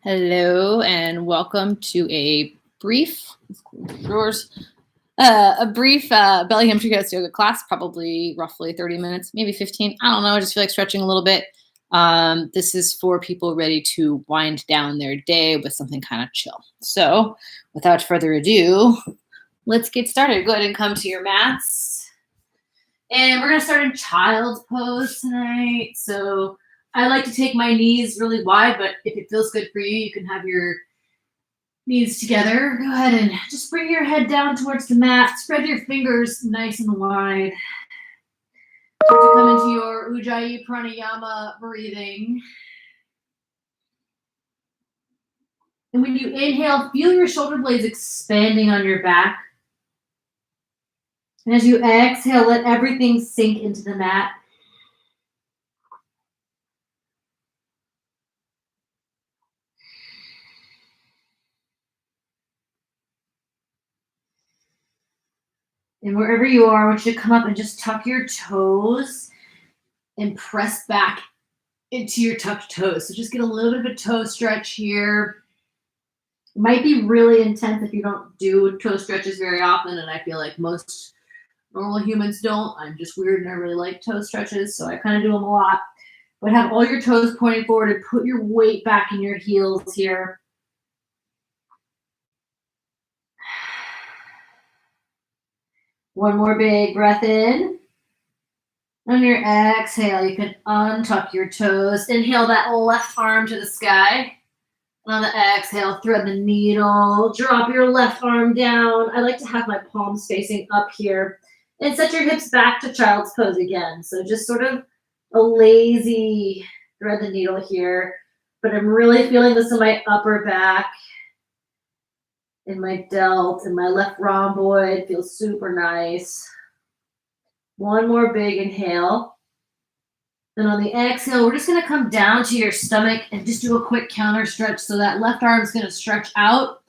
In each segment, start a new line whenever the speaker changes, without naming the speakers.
Hello and welcome to a brief, belly hamstring yoga class, probably roughly 30 minutes, maybe 15. I don't know. I just feel like stretching a little bit. This is for people ready to wind down their day with something kind of chill. So without further ado, let's get started. Go ahead and come to your mats. And we're going to start in child's pose tonight. So I like to take my knees really wide, but if it feels good for you, you can have your knees together. Go ahead and just bring your head down towards the mat. Spread your fingers nice and wide. Start to come into your Ujayi Pranayama breathing. And when you inhale, feel your shoulder blades expanding on your back. And as you exhale, let everything sink into the mat. And wherever you are, I want you to come up and just tuck your toes and press back into your tucked toes. So just get a little bit of a toe stretch here. It might be really intense if you don't do toe stretches very often, and I feel like most normal humans don't. I'm just weird and I really like toe stretches, so I kind of do them a lot. But have all your toes pointing forward and put your weight back in your heels here. One more big breath in. On your exhale, you can untuck your toes. Inhale that left arm to the sky. And on the exhale, thread the needle. Drop your left arm down. I like to have my palms facing up here. And set your hips back to child's pose again. So just sort of a lazy thread the needle here. But I'm really feeling this in my upper back, in my delt, in my left rhomboid. Feels super nice. One more big inhale. Then on the exhale, we're just going to come down to your stomach and just do a quick counter stretch. So that left arm is going to stretch out.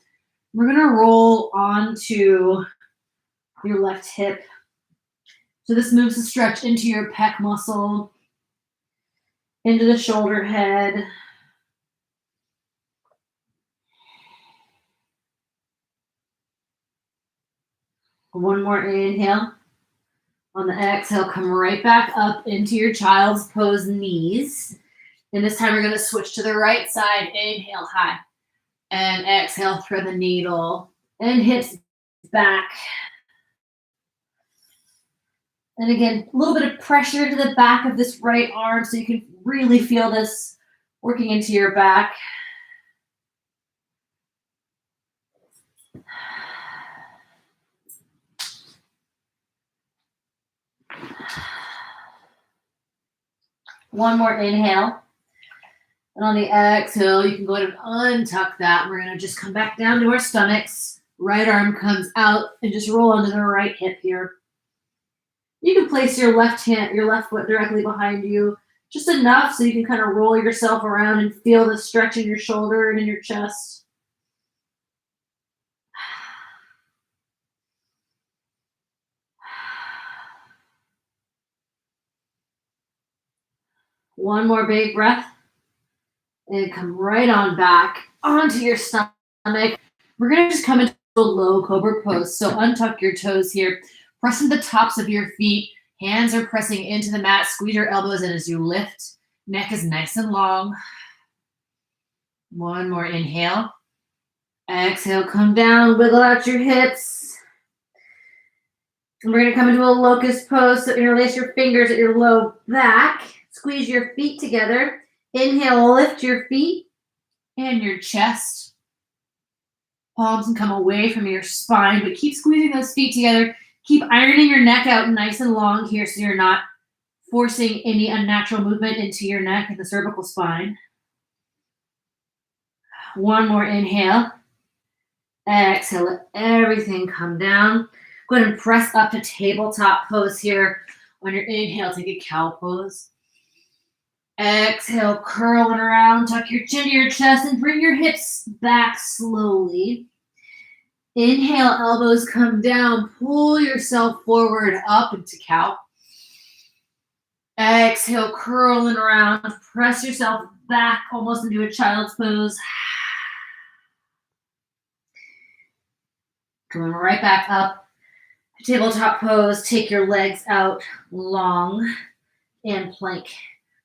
We're going to roll onto your left hip. So this moves the stretch into your pec muscle, into the shoulder head. One more inhale. On the exhale, come right back up into your child's pose knees. And this time we're going to switch to the right side. Inhale high. And exhale, thread the needle. And hips back. And again, a little bit of pressure to the back of this right arm so you can really feel this working into your back. One more inhale. And on the exhale, you can go ahead and untuck that. We're going to just come back down to our stomachs. Right arm comes out and just roll onto the right hip here. You can place your left foot directly behind you, just enough so you can kind of roll yourself around and feel the stretch in your shoulder and in your chest. One more big breath. And come right on back onto your stomach. We're going to just come into a low Cobra Pose. So untuck your toes here. Press into the tops of your feet. Hands are pressing into the mat. Squeeze your elbows in as you lift. Neck is nice and long. One more inhale. Exhale, come down. Wiggle out your hips. And we're going to come into a Locust Pose. So interlace your fingers at your low back. Squeeze your feet together. Inhale, lift your feet and your chest. Palms can come away from your spine, but keep squeezing those feet together. Keep ironing your neck out nice and long here so you're not forcing any unnatural movement into your neck and the cervical spine. One more inhale. Exhale, let everything come down. Go ahead and press up to tabletop pose here. On your inhale, take a cow pose. Exhale, curling around, tuck your chin to your chest and bring your hips back slowly. Inhale, elbows come down, pull yourself forward up into cow. Exhale, curling around, press yourself back almost into a child's pose. Going right back up. Tabletop pose. Take your legs out long and plank.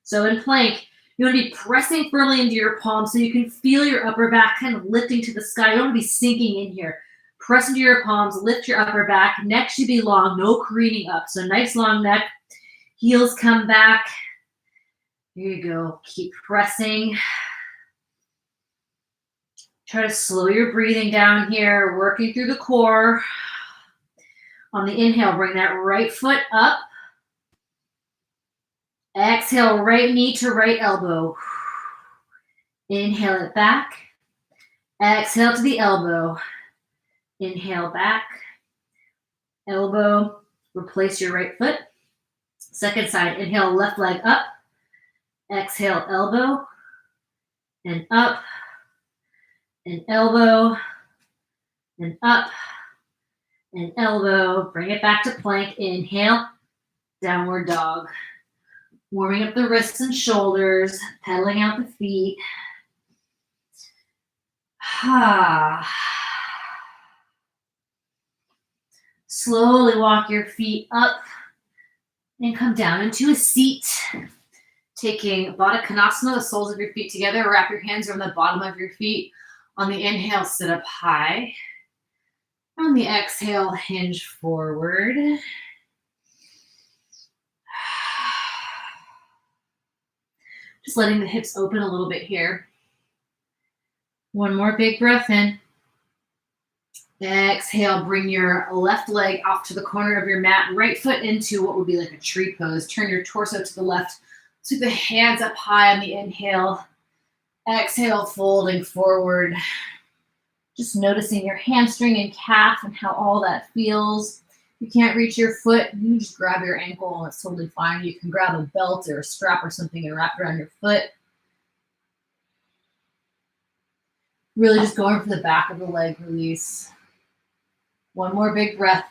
So in plank, you want to be pressing firmly into your palms so you can feel your upper back kind of lifting to the sky. You don't want to be sinking in here. Press into your palms, lift your upper back. Neck should be long, no careening up. So nice long neck. Heels come back. Here you go. Keep pressing. Try to slow your breathing down here, working through the core. On the inhale, bring that right foot up. Exhale, right knee to right elbow. Inhale it back. Exhale to the elbow. Inhale back. Elbow. Replace your right foot. Second side. Inhale, left leg up. Exhale, elbow. And up. And elbow. And up. And elbow. Bring it back to plank. Inhale. Downward dog. Warming up the wrists and shoulders, pedaling out the feet. Slowly walk your feet up and come down into a seat. Taking Baddha Konasana, the soles of your feet together. Wrap your hands around the bottom of your feet. On the inhale, sit up high. On the exhale, hinge forward. Just letting the hips open a little bit here. One more big breath in. Exhale, bring your left leg off to the corner of your mat. Right foot into what would be like a tree pose. Turn your torso to the left. Sweep the hands up high on the inhale. Exhale, folding forward. Just noticing your hamstring and calf and how all that feels. You can't reach your foot, you just grab your ankle and it's totally fine. You can grab a belt or a strap or something and wrap it around your foot. Really just going for the back of the leg release. One more big breath.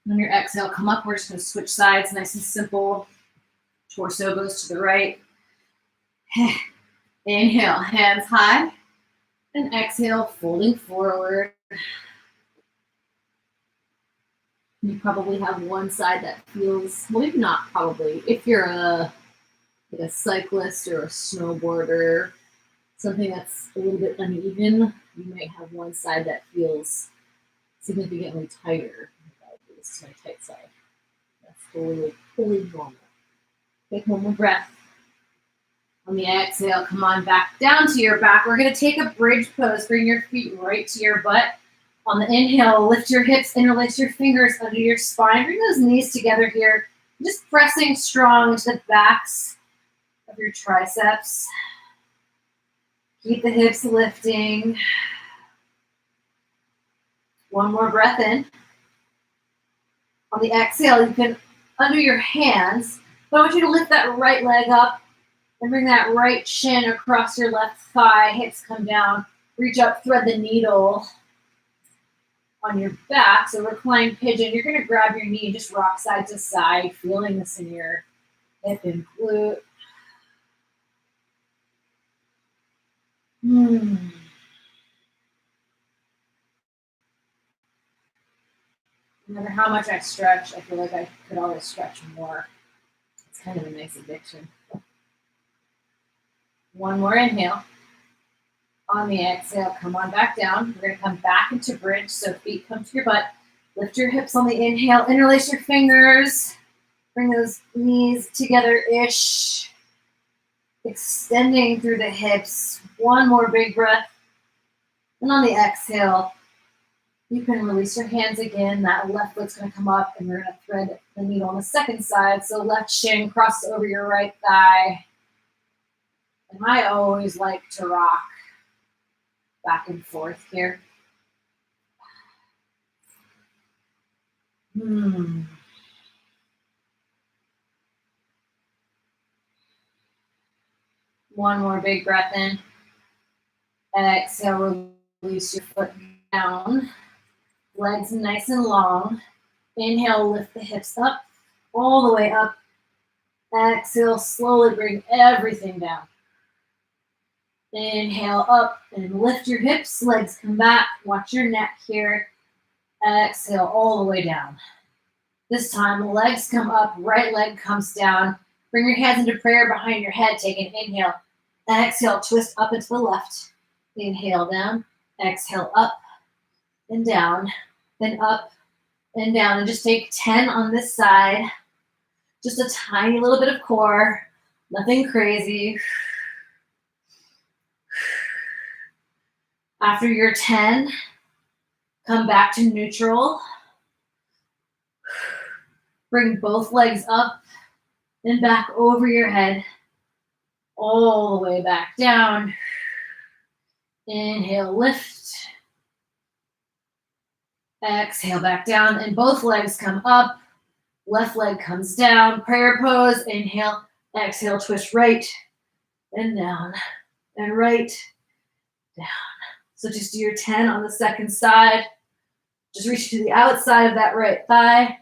On your exhale, come up. We're just going to switch sides, nice and simple. Torso goes to the right. Inhale, hands high. And exhale, folding forward. You probably have one side that feels, well, maybe not probably. If you're a cyclist or a snowboarder, something that's a little bit uneven, you might have one side that feels significantly tighter. This is my tight side. That's totally normal. Take one more breath. On the exhale, come on back down to your back. We're going to take a bridge pose. Bring your feet right to your butt. On the inhale, lift your hips, interlace your fingers under your spine. Bring those knees together here. Just pressing strong into the backs of your triceps. Keep the hips lifting. One more breath in. On the exhale, you can, under your hands, but I want you to lift that right leg up and bring that right shin across your left thigh. Hips come down. Reach up, thread the needle on your back. So recline pigeon. You're going to grab your knee and just rock side to side, feeling this in your hip and glute. No matter how much I stretch, I feel like I could always stretch more. It's kind of a nice addiction. One more inhale. On the exhale, come on back down. We're going to come back into bridge, so feet come to your butt. Lift your hips on the inhale. Interlace your fingers. Bring those knees together-ish. Extending through the hips. One more big breath. And on the exhale, you can release your hands again. That left foot's going to come up, and we're going to thread the needle on the second side. So left shin crosses over your right thigh. And I always like to rock back and forth here. One more big breath in. Exhale, release your foot down. Legs nice and long. Inhale, lift the hips up, all the way up. Exhale, slowly bring everything down. Inhale up and lift your hips, legs come back. Watch your neck here. Exhale all the way down. This time, legs come up, right leg comes down. Bring your hands into prayer behind your head. Take an inhale. Exhale, twist up and to the left. Inhale down. Exhale up and down. Then up and down. And just take 10 on this side. Just a tiny little bit of core. Nothing crazy. After your 10, come back to neutral. Bring both legs up and back over your head. All the way back down. Inhale, lift. Exhale, back down. And both legs come up. Left leg comes down. Prayer pose. Inhale. Exhale, twist right and down. And right, down. So just do your 10 on the second side. Just reach to the outside of that right thigh.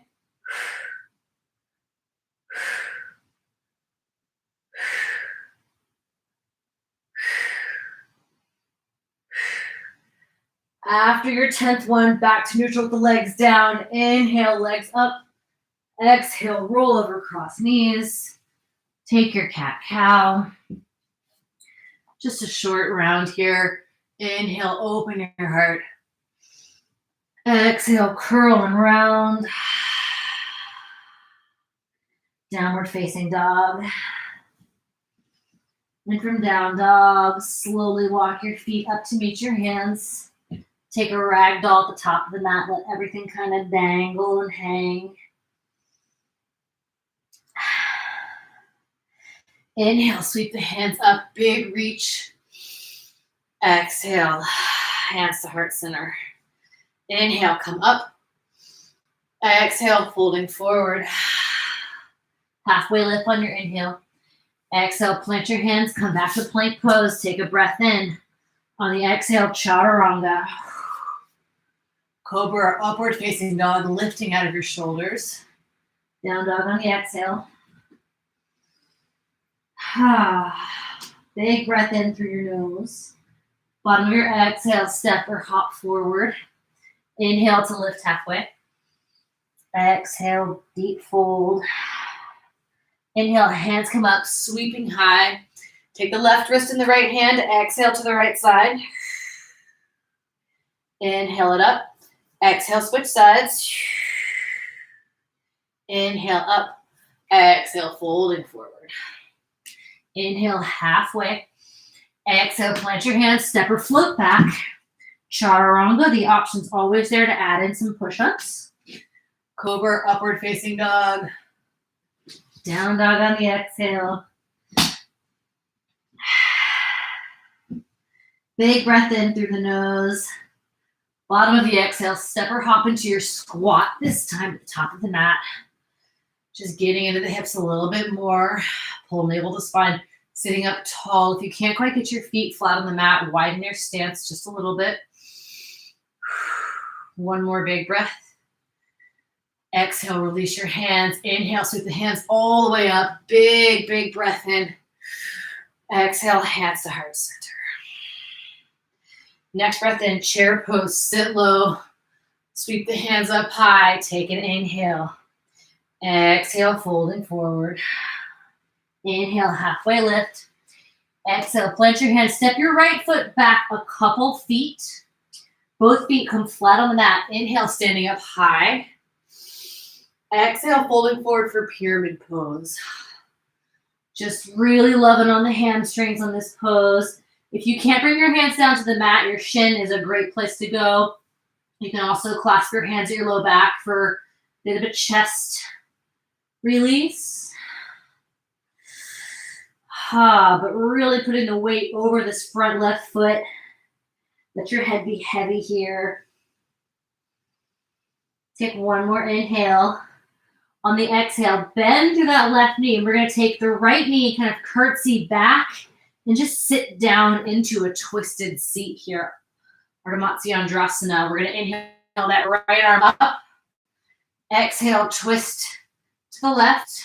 After your 10th one, back to neutral with the legs down. Inhale, legs up. Exhale, roll over, cross knees. Take your cat-cow. Just a short round here. Inhale, open your heart. Exhale, curl and round. Downward facing dog. And from down dog, slowly walk your feet up to meet your hands. Take a rag doll at the top of the mat. Let everything kind of dangle and hang. Inhale, sweep the hands up, big reach. Exhale, hands to heart center. Inhale, come up. Exhale, folding forward. Halfway lift on your inhale. Exhale, plant your hands, come back to plank pose. Take a breath in. On the exhale, chaturanga. Cobra, upward facing dog, lifting out of your shoulders. Down dog on the exhale. Big breath in through your nose. Bottom of your exhale, step or hop forward. Inhale to lift halfway. Exhale, deep fold. Inhale, hands come up, sweeping high. Take the left wrist in the right hand. Exhale to the right side. Inhale it up. Exhale, switch sides. Inhale up. Exhale, folding forward. Inhale, halfway. Exhale, plant your hands, step or float back. Chaturanga, the option's always there to add in some push-ups. Cobra, upward facing dog. Down dog on the exhale. Big breath in through the nose. Bottom of the exhale, step or hop into your squat, this time at the top of the mat. Just getting into the hips a little bit more. Pull navel to spine. Sitting up tall. If you can't quite get your feet flat on the mat, widen your stance just a little bit. One more big breath. Exhale, release your hands. Inhale, sweep the hands all the way up. Big, big breath in. Exhale, hands to heart center. Next breath in, chair pose, sit low. Sweep the hands up high. Take an inhale. Exhale, folding forward. Inhale, halfway lift. Exhale, plant your hands. Step your right foot back a couple feet. Both feet come flat on the mat. Inhale, standing up high. Exhale, folding forward for pyramid pose. Just really loving on the hamstrings on this pose. If you can't bring your hands down to the mat, your shin is a great place to go. You can also clasp your hands at your low back for a bit of a chest release. But really putting the weight over this front left foot. Let your head be heavy here. Take one more inhale. On the exhale, bend through that left knee. We're going to take the right knee, kind of curtsy back, and just sit down into a twisted seat here. Ardha Matsyendrasana. We're going to inhale that right arm up. Exhale, twist to the left.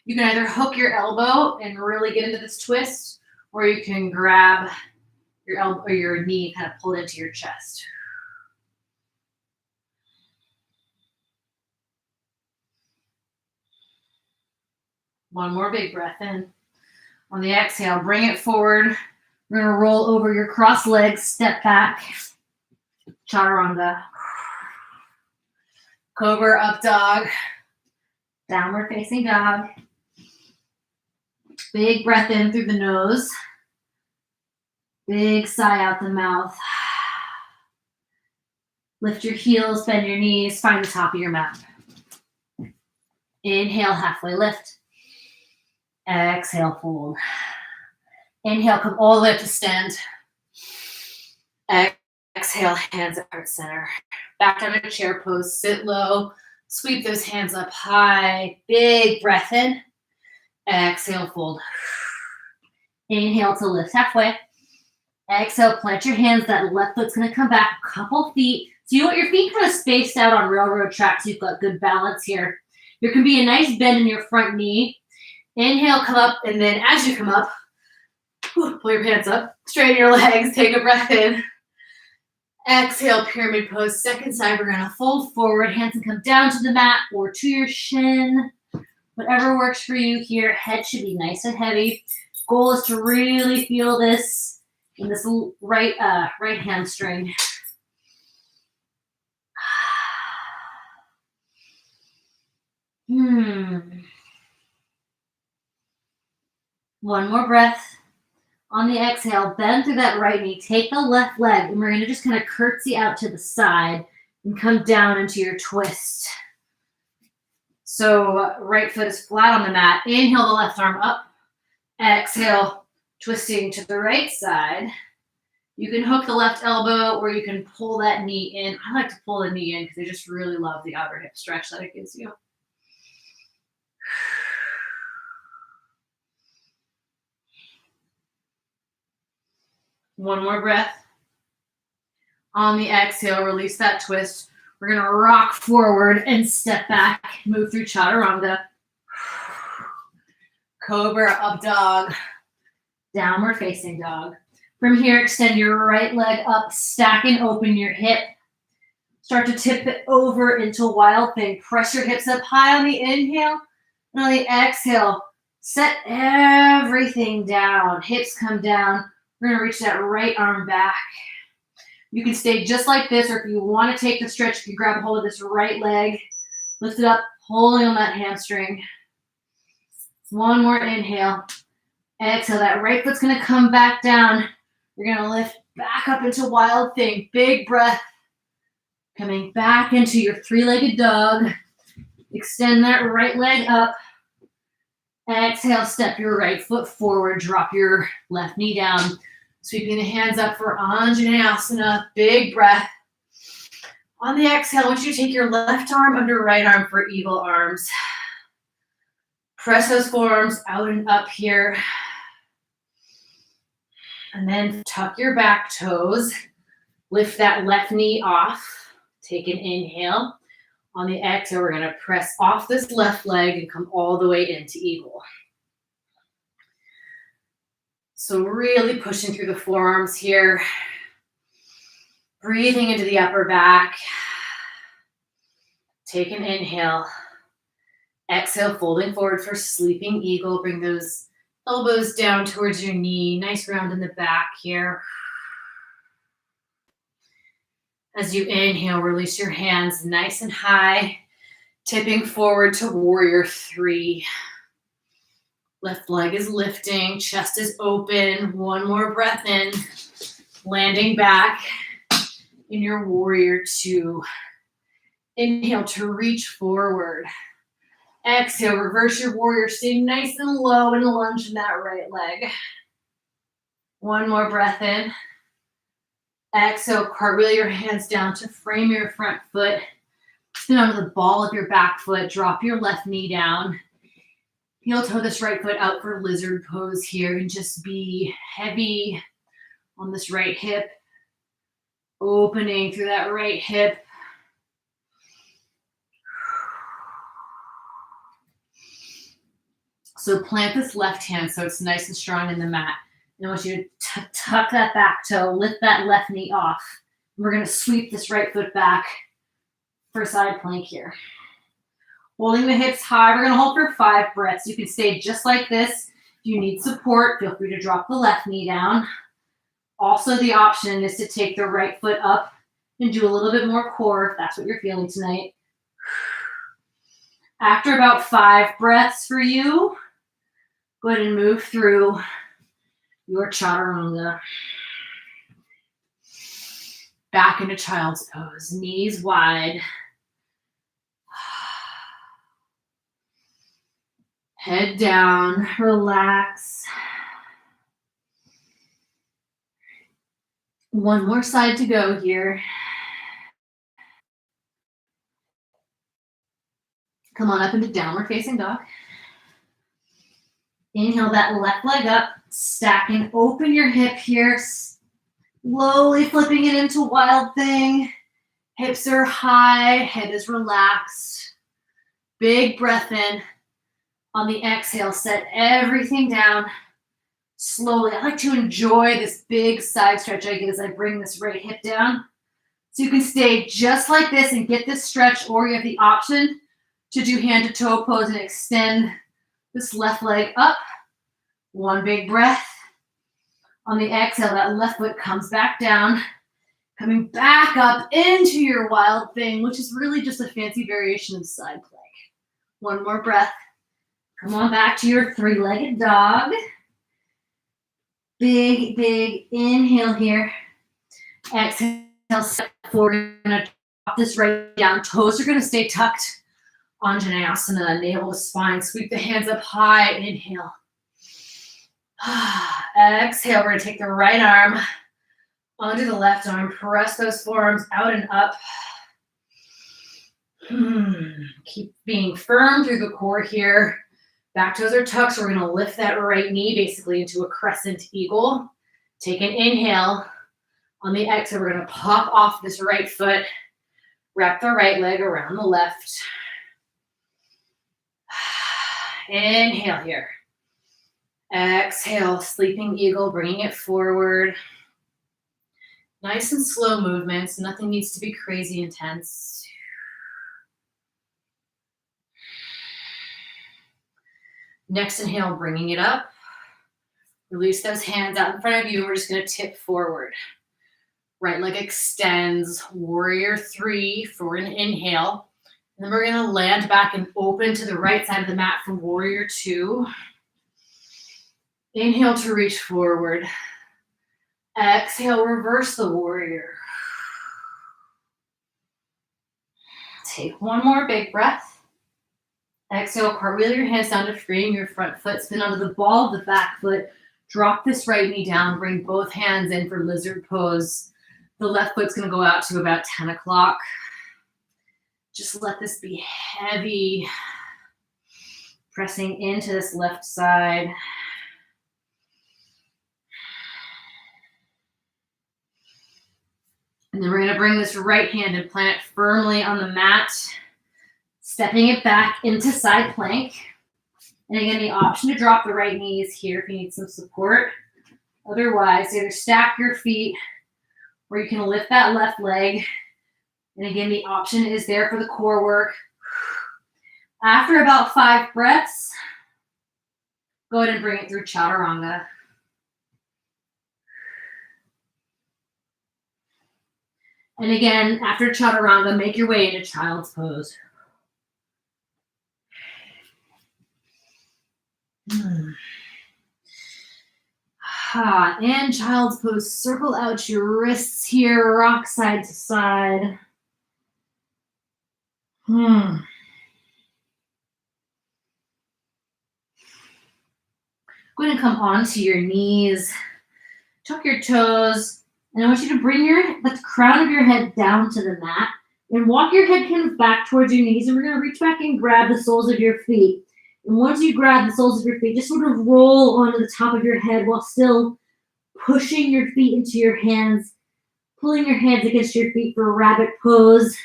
You can either hook your elbow and really get into this twist, or you can grab your elbow or your knee and kind of pull it into your chest. One more big breath in. On the exhale, bring it forward. We're going to roll over your cross legs, step back. Chaturanga. Cobra up dog. Downward facing dog. Big breath in through the nose. Big sigh out the mouth. Lift your heels, bend your knees, find the top of your mat. Inhale, halfway lift. Exhale, fold. Inhale, come all the way up to stand. Exhale, hands at heart center. Back down to chair pose, sit low. Sweep those hands up high. Big breath in. Exhale, fold. Inhale to lift halfway. Exhale, plant your hands. That left foot's going to come back a couple feet. So you want your feet kind of spaced out on railroad tracks. You've got good balance here. There can be a nice bend in your front knee. Inhale, come up, and then as you come up, pull your pants up, straighten your legs, take a breath in. Exhale, pyramid pose. Second side, we're going to fold forward. Hands can come down to the mat or to your shin. Whatever works for you here. Head should be nice and heavy. Goal is to really feel this in this right hamstring. One more breath. On the exhale, bend through that right knee. Take the left leg, and we're going to just kind of curtsy out to the side and come down into your twist. So right foot is flat on the mat. Inhale the left arm up. Exhale, twisting to the right side. You can hook the left elbow or you can pull that knee in. I like to pull the knee in because I just really love the outer hip stretch that it gives you. One more breath. On the exhale, release that twist. We're going to rock forward and step back. Move through Chaturanga. Cobra up dog. Downward facing dog. From here, extend your right leg up. Stack and open your hip. Start to tip it over into wild thing. Press your hips up high on the inhale. And on the exhale, set everything down. Hips come down. We're going to reach that right arm back. You can stay just like this, or if you want to take the stretch, you can grab a hold of this right leg. Lift it up, pulling on that hamstring. One more inhale. Exhale, that right foot's going to come back down. You're going to lift back up into wild thing. Big breath. Coming back into your three-legged dog. Extend that right leg up. Exhale, step your right foot forward. Drop your left knee down. Sweeping the hands up for Anjaneyasana. Big breath. On the exhale, I want you to take your left arm under right arm for eagle arms. Press those forearms out and up here. And then tuck your back toes. Lift that left knee off. Take an inhale. On the exhale, we're going to press off this left leg and come all the way into eagle. So really pushing through the forearms here. Breathing into the upper back. Take an inhale. Exhale, folding forward for sleeping eagle. Bring those elbows down towards your knee. Nice round in the back here. As you inhale, release your hands nice and high. Tipping forward to warrior three. Left leg is lifting, chest is open. One more breath in. Landing back in your warrior two. Inhale to reach forward. Exhale, reverse your warrior. Stay nice and low and lunge in that right leg. One more breath in. Exhale, cartwheel your hands down to frame your front foot. Spin onto the ball of your back foot. Drop your left knee down. Heel toe this right foot out for lizard pose here and just be heavy on this right hip. Opening through that right hip. So plant this left hand so it's nice and strong in the mat. And I want you to tuck that back toe, lift that left knee off. And we're going to sweep this right foot back for side plank here. Holding the hips high. We're going to hold for 5 breaths. You can stay just like this. If you need support, feel free to drop the left knee down. Also, the option is to take the right foot up and do a little bit more core if that's what you're feeling tonight. After about 5 breaths for you, go ahead and move through your chaturanga. Back into child's pose, knees wide. Head down, relax. One more side to go here. Come on up into downward facing dog. Inhale that left leg up, stacking, open your hip here, slowly flipping it into wild thing. Hips are high, head is relaxed. Big breath in. On the exhale, set everything down slowly. I like to enjoy this big side stretch I get as I bring this right hip down. So you can stay just like this and get this stretch, or you have the option to do hand to toe pose and extend this left leg up. One big breath. On the exhale, that left foot comes back down, coming back up into your wild thing, which is really just a fancy variation of side plank. One more breath. Come on back to your 3-legged dog. Big, big inhale here. Exhale, step forward. We're going to drop this right down. Toes are going to stay tucked. Anjaneyasana, navel to spine. Sweep the hands up high. Inhale. Exhale, we're going to take the right arm under the left arm. Press those forearms out and up. Keep being firm through the core here. Back toes are tucked, so we're going to lift that right knee basically into a crescent eagle. Take an inhale. On the exhale, we're going to pop off this right foot. Wrap the right leg around the left. Inhale here. Exhale, sleeping eagle, bringing it forward. Nice and slow movements. Nothing needs to be crazy intense. Next inhale, bringing it up. Release those hands out in front of you. We're just going to tip forward. Right leg extends. Warrior 3 for an inhale. And then we're going to land back and open to the right side of the mat for Warrior 2. Inhale to reach forward. Exhale, reverse the warrior. Take one more big breath. Exhale, cartwheel your hands down to frame your front foot. Spin onto the ball of the back foot. Drop this right knee down. Bring both hands in for lizard pose. The left foot's going to go out to about 10 o'clock. Just let this be heavy. Pressing into this left side. And then we're going to bring this right hand and plant it firmly on the mat. Stepping it back into side plank. And again, the option to drop the right knee is here if you need some support. Otherwise, either stack your feet or you can lift that left leg. And again, the option is there for the core work. After about 5 breaths, go ahead and bring it through chaturanga. And again, after chaturanga, make your way into child's pose. And child's pose, circle out your wrists here, rock side to side. Go ahead and come onto your knees, tuck your toes, and I want you to bring the crown of your head down to the mat and walk your head kind of back towards your knees, and we're going to reach back and grab the soles of your feet. And once you grab the soles of your feet, just sort of roll onto the top of your head while still pushing your feet into your hands, pulling your hands against your feet for rabbit pose.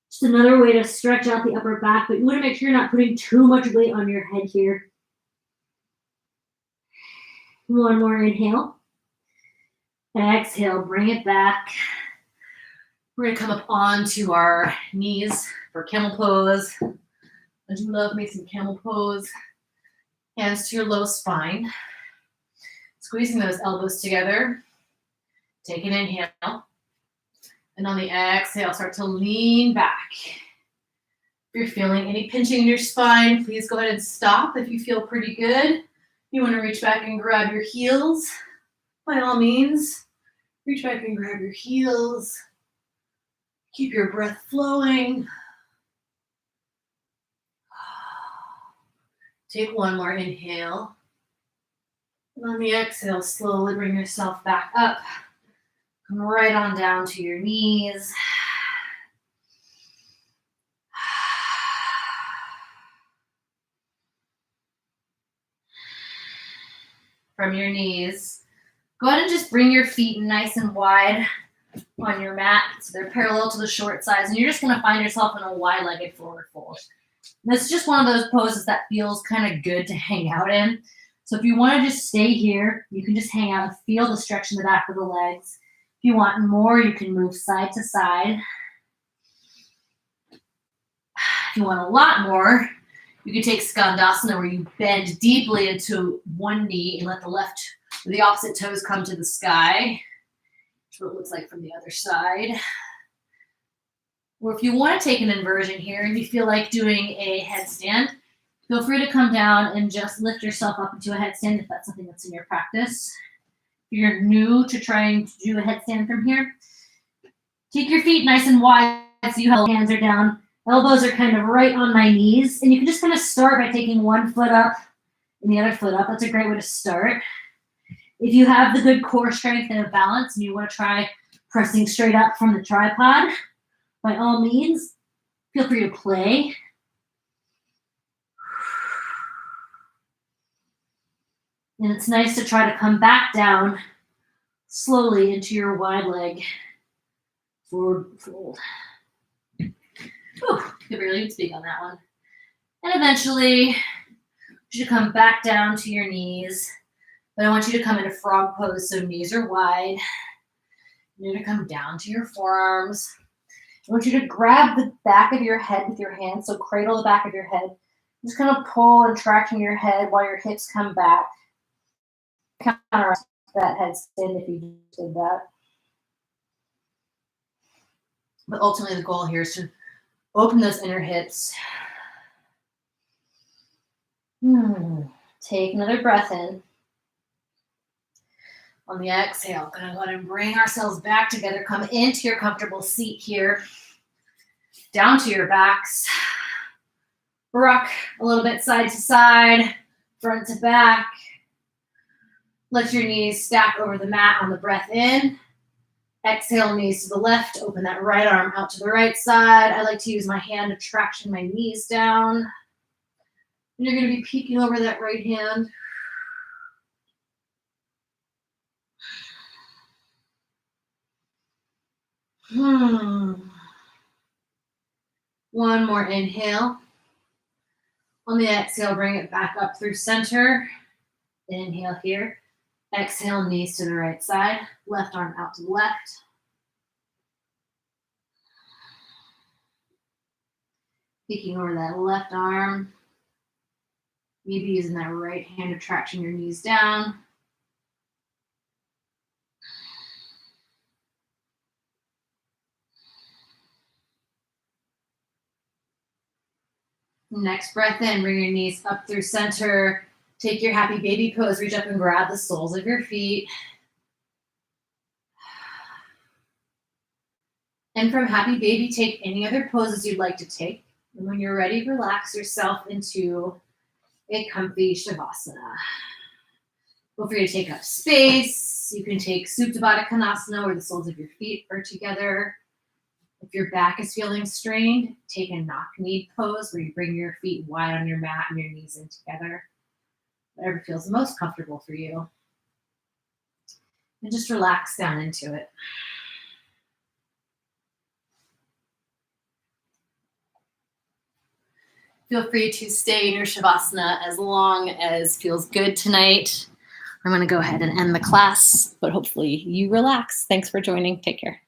Just another way to stretch out the upper back, but you want to make sure you're not putting too much weight on your head here. One more inhale. Exhale, bring it back. We're going to come up onto our knees for Camel Pose. I do love me some Camel Pose. Hands to your low spine. Squeezing those elbows together. Take an inhale. And on the exhale, start to lean back. If you're feeling any pinching in your spine, please go ahead and stop if you feel pretty good. You want to reach back and grab your heels. By all means, reach back and grab your heels. Keep your breath flowing. Take one more inhale. And on the exhale, slowly bring yourself back up. Come right on down to your knees. From your knees, go ahead and just bring your feet nice and wide on your mat so they're parallel to the short sides, and you're just going to find yourself in a wide-legged forward fold. This is just one of those poses that feels kind of good to hang out in. So if you want to just stay here, you can just hang out and feel the stretch in the back of the legs. If you want more, you can move side to side. If you want a lot more, you can take Skandasana, where you bend deeply into one knee and let the opposite toes come to the sky. That's what it looks like from the other side. Or if you want to take an inversion here and you feel like doing a headstand, feel free to come down and just lift yourself up into a headstand if that's something that's in your practice. If you're new to trying to do a headstand from here, take your feet nice and wide so you have hands are down. Elbows are kind of right on my knees. And you can just kind of start by taking one foot up and the other foot up. That's a great way to start. If you have the good core strength and a balance and you want to try pressing straight up from the tripod, by all means, feel free to play. And it's nice to try to come back down slowly into your wide leg forward fold. Whew, could barely even speak on that one. And eventually, you should come back down to your knees. But I want you to come into frog pose, so knees are wide. You're going to come down to your forearms. I want you to grab the back of your head with your hands, so cradle the back of your head. Just kind of pull and traction your head while your hips come back. Counteract that headstand if you did that. But ultimately, the goal here is to open those inner hips. Take another breath in. On the exhale, going to go ahead and bring ourselves back together. Come into your comfortable seat here. Down to your backs. Rock a little bit side to side, front to back. Let your knees stack over the mat on the breath in. Exhale, knees to the left. Open that right arm out to the right side. I like to use my hand to traction my knees down. And you're going to be peeking over that right hand. One more inhale. On the exhale, bring it back up through center. Inhale here. Exhale, knees to the right side. Left arm out to the left. Peeking over that left arm. Maybe using that right hand to traction your knees down. Next breath in, bring your knees up through center. Take your happy baby pose. Reach up and grab the soles of your feet. And from happy baby, take any other poses you'd like to take. And when you're ready, relax yourself into a comfy Shavasana. Feel free to take up space. You can take Supta Baddha Konasana, where the soles of your feet are together. If your back is feeling strained, take a knock-knee pose, where you bring your feet wide on your mat and your knees in together. Whatever feels most comfortable for you. And just relax down into it. Feel free to stay in your Shavasana as long as feels good tonight. I'm going to go ahead and end the class, but hopefully you relax. Thanks for joining. Take care.